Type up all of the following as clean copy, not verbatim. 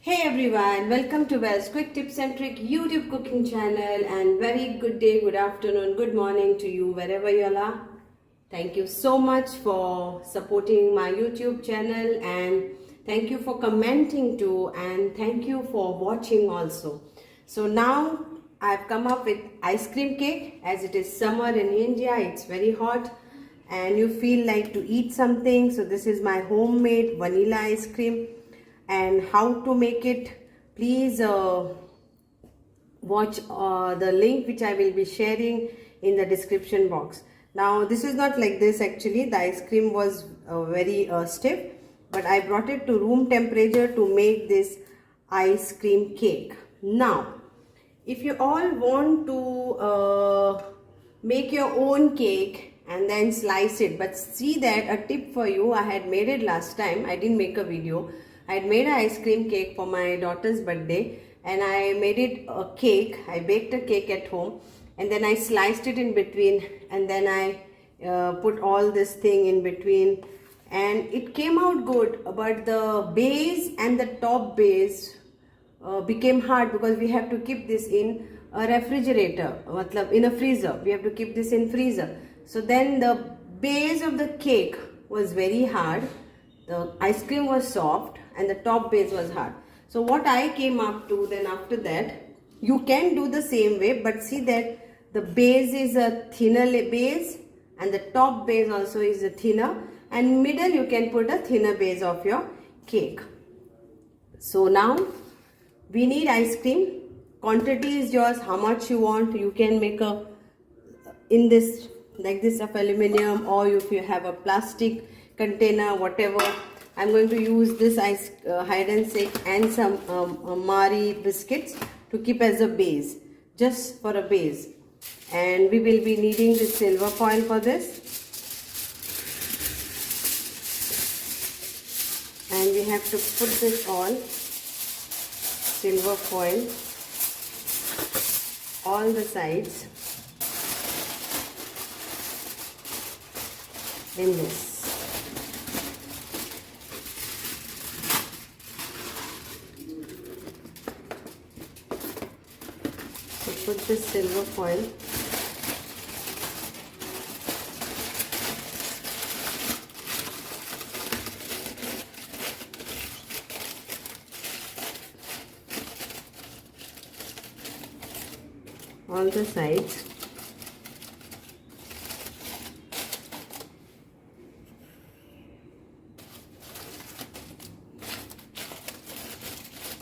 Hey everyone, welcome to Wells Quick Tips and Trick YouTube cooking channel, and very good day, good afternoon, good morning to you wherever you all are. Thank you so much for supporting my YouTube channel, and thank you for commenting too, and thank you for watching also. So now I've come up with ice cream cake. As it is summer in India, it's very hot and you feel like to eat something. So this is my homemade vanilla ice cream. And how to make it, please watch the link which I will be sharing in the description box. Now this is not like this actually. The ice cream was very stiff, but I brought it to room temperature to make this ice cream cake. Now if you all want to make your own cake and then slice it, but see that a tip for you, I had made it last time, I didn't make a video. I had made an ice cream cake for my daughter's birthday, and I made it a cake. I baked a cake at home and then I sliced it in between, and then I put all this thing in between, and it came out good, but the base and the top base became hard because we have to keep this in a refrigerator, in a freezer. We have to keep this in freezer. So then the base of the cake was very hard, the ice cream was soft, and the top base was hard. So what I came up to then after that, you can do the same way, but see that the base is a thinner base and the top base also is a thinner, and middle you can put a thinner base of your cake. So now we need ice cream. Quantity is yours, how much you want. You can make a in this like this of aluminium, or if you have a plastic container, whatever. I'm going to use this hide and seek and some Marie biscuits to keep as a base, just for a base. And we will be needing the silver foil for this. And we have to put this on silver foil all the sides in this. So put this silver foil on the sides.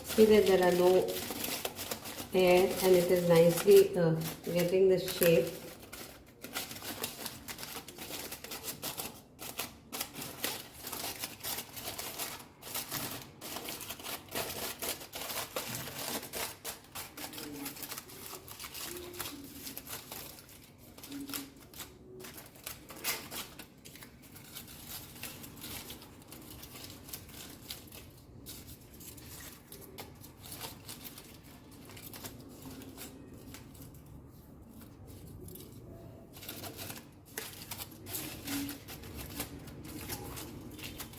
See that there are no air and it is nicely getting the shape.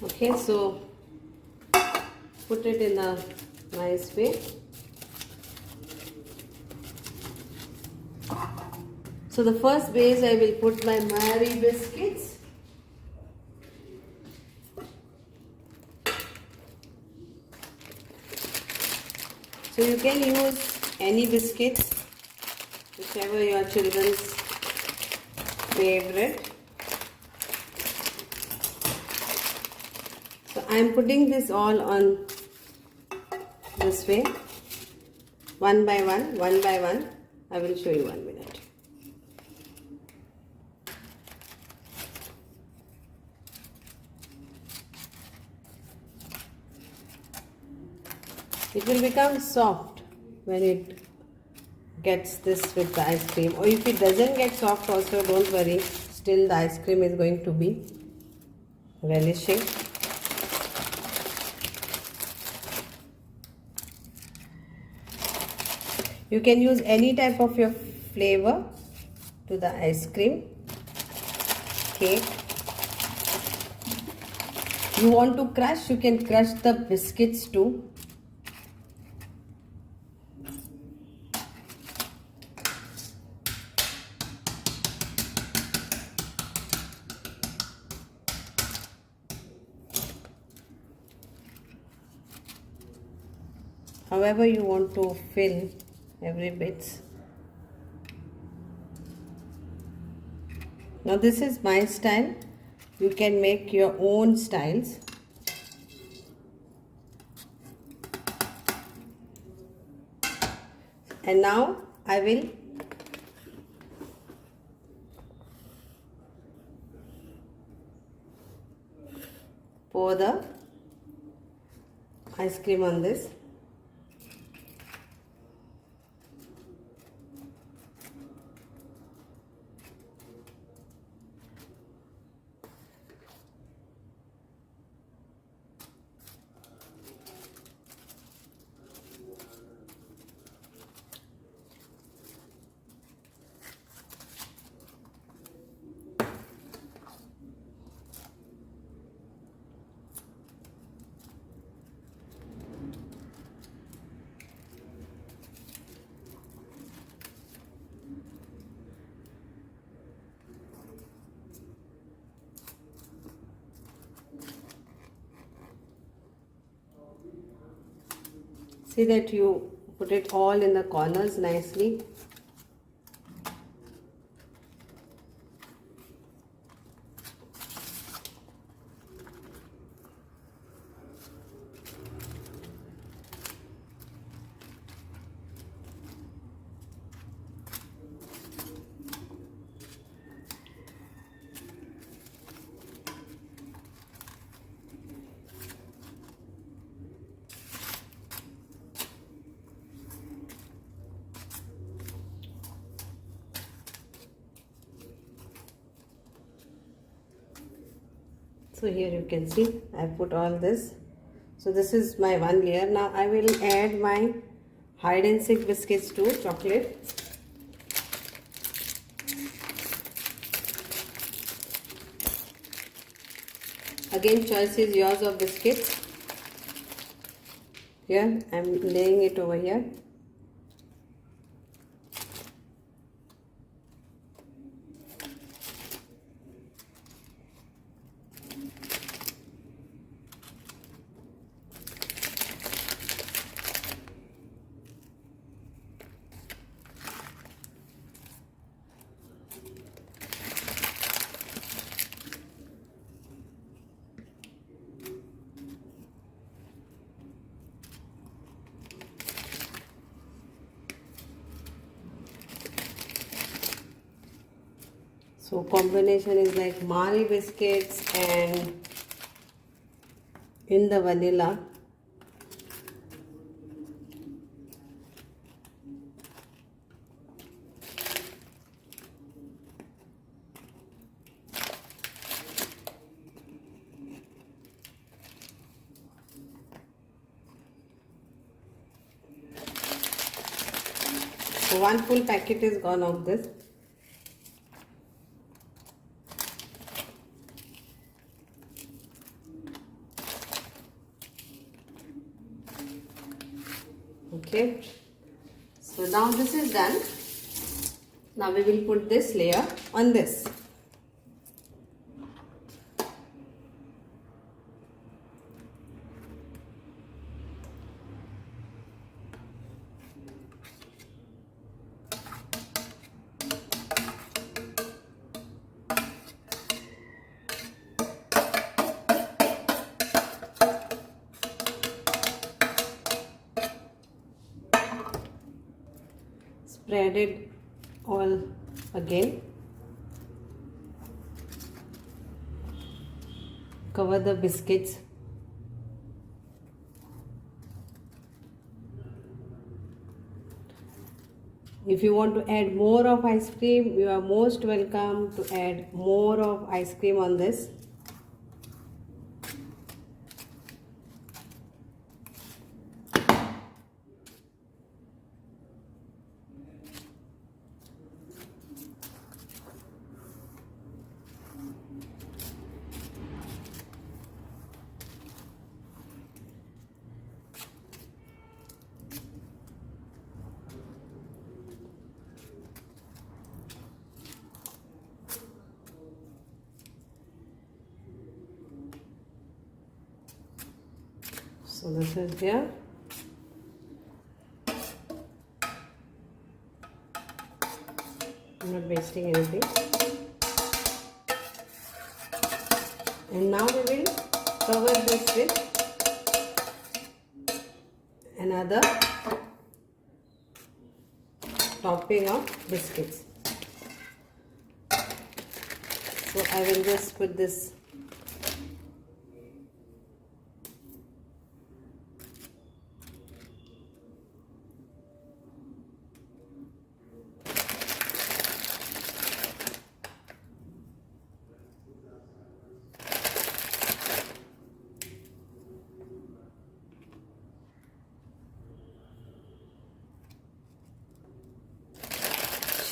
Okay, so put it in a nice way. So the first base I will put my Marie biscuits. So you can use any biscuits, whichever your children's favorite. So I am putting this all on this way, one by one, one by one. I will show you 1 minute. It will become soft when it gets this with the ice cream, or if it doesn't get soft also, don't worry, still the ice cream is going to be relishing. You can use any type of your flavor to the ice cream cake. You want to crush, you can crush the biscuits too. however you want to fill every bits. Now this is my style. You can make your own styles. And now I will pour the ice cream on this. See that you put it all in the corners nicely. So here you can see I put all this. So this is my one layer. Now I will add my hide and seek biscuits to chocolate. Again, choice is yours of biscuits. Here I am laying it over here. So combination is like Marie biscuits and in the vanilla. So one full packet is gone of this. Okay, so now this is done. Now we will put this layer on this. Spread it all again. Cover the biscuits. If you want to add more of ice cream, you are most welcome to add more of ice cream on this. So this is here. I'm not wasting anything. And now we will cover this with another topping of biscuits. So I will just put this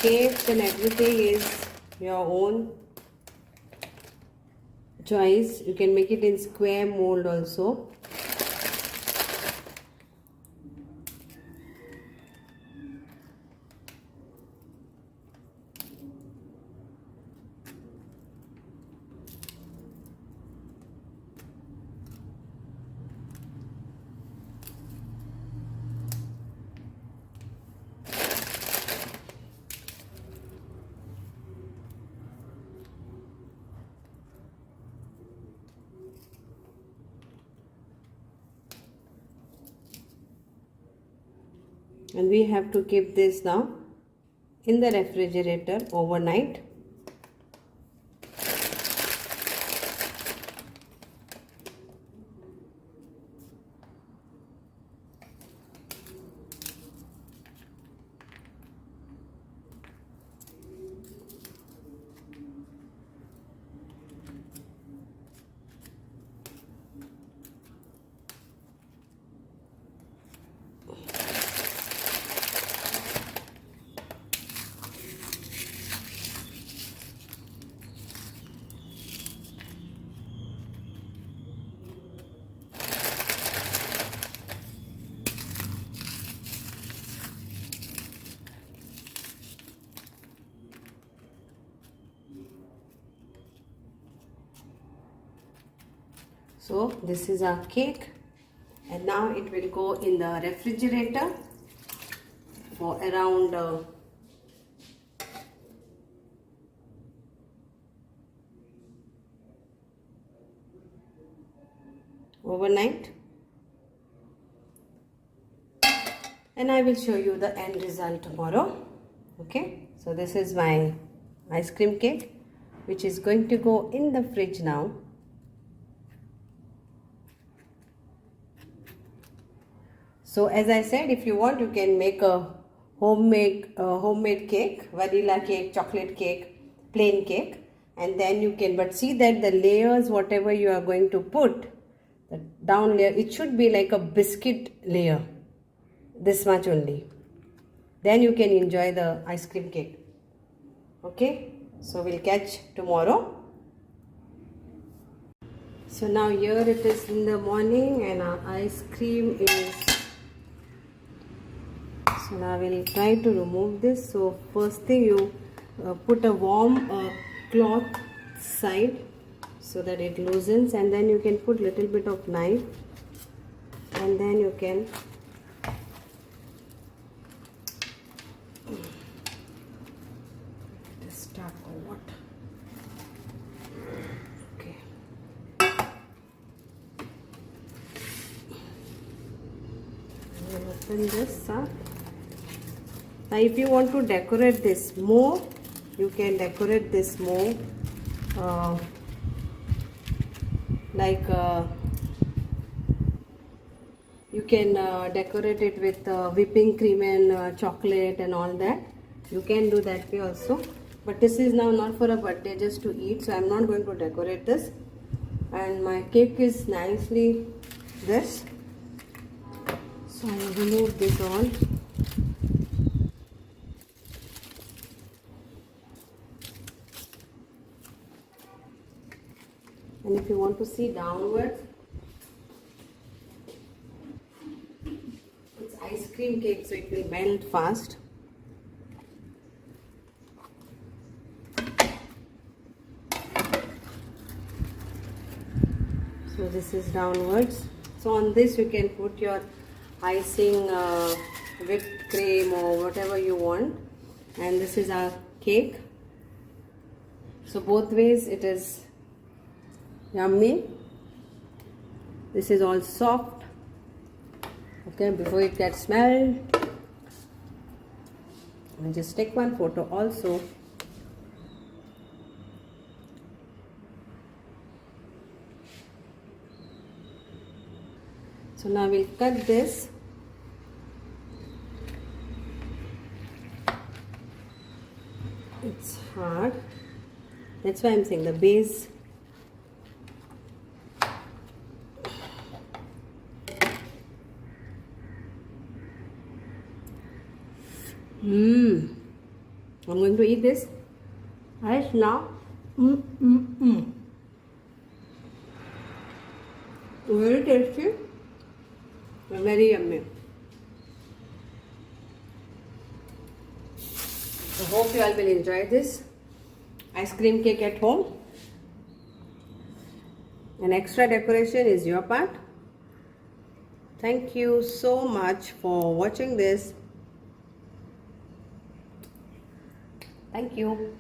shapes and everything is your own choice. You can make it in square mold also. And we have to keep this now in the refrigerator overnight. So this is our cake, and now it will go in the refrigerator for around overnight, and I will show you the end result tomorrow. Okay, so this is my ice cream cake, which is going to go in the fridge now. So as I said, if you want, you can make a homemade cake, vanilla cake, chocolate cake, plain cake, and then you can, but see that the layers, whatever you are going to put, the down layer, it should be like a biscuit layer, this much only. Then you can enjoy the ice cream cake. Okay, so we'll catch tomorrow. So now here it is in the morning, and our ice cream is. So now we'll try to remove this. So first thing, you put a warm cloth side so that it loosens, and then you can put little bit of knife, and then you can start or what? Okay. We'll open this up. Now if you want to decorate this more, you can decorate this more you can decorate it with whipping cream and chocolate and all that. You can do that way also, but this is now not for a birthday, just to eat, so I'm not going to decorate this. And my cake is nicely this, so I will remove this all. And if you want to see downwards, it's ice cream cake, so it will melt fast. So this is downwards. So on this you can put your icing, whipped cream or whatever you want. And this is our cake. So both ways it is yummy. This is all soft. Okay, before it gets smelled, I'll just take one photo also. So now we'll cut this. It's hard. That's why I'm saying the base. I'm going to eat this right now. Very tasty. Very yummy. I hope you all will enjoy this ice cream cake at home. An extra decoration is your part. Thank you so much for watching this. Thank you.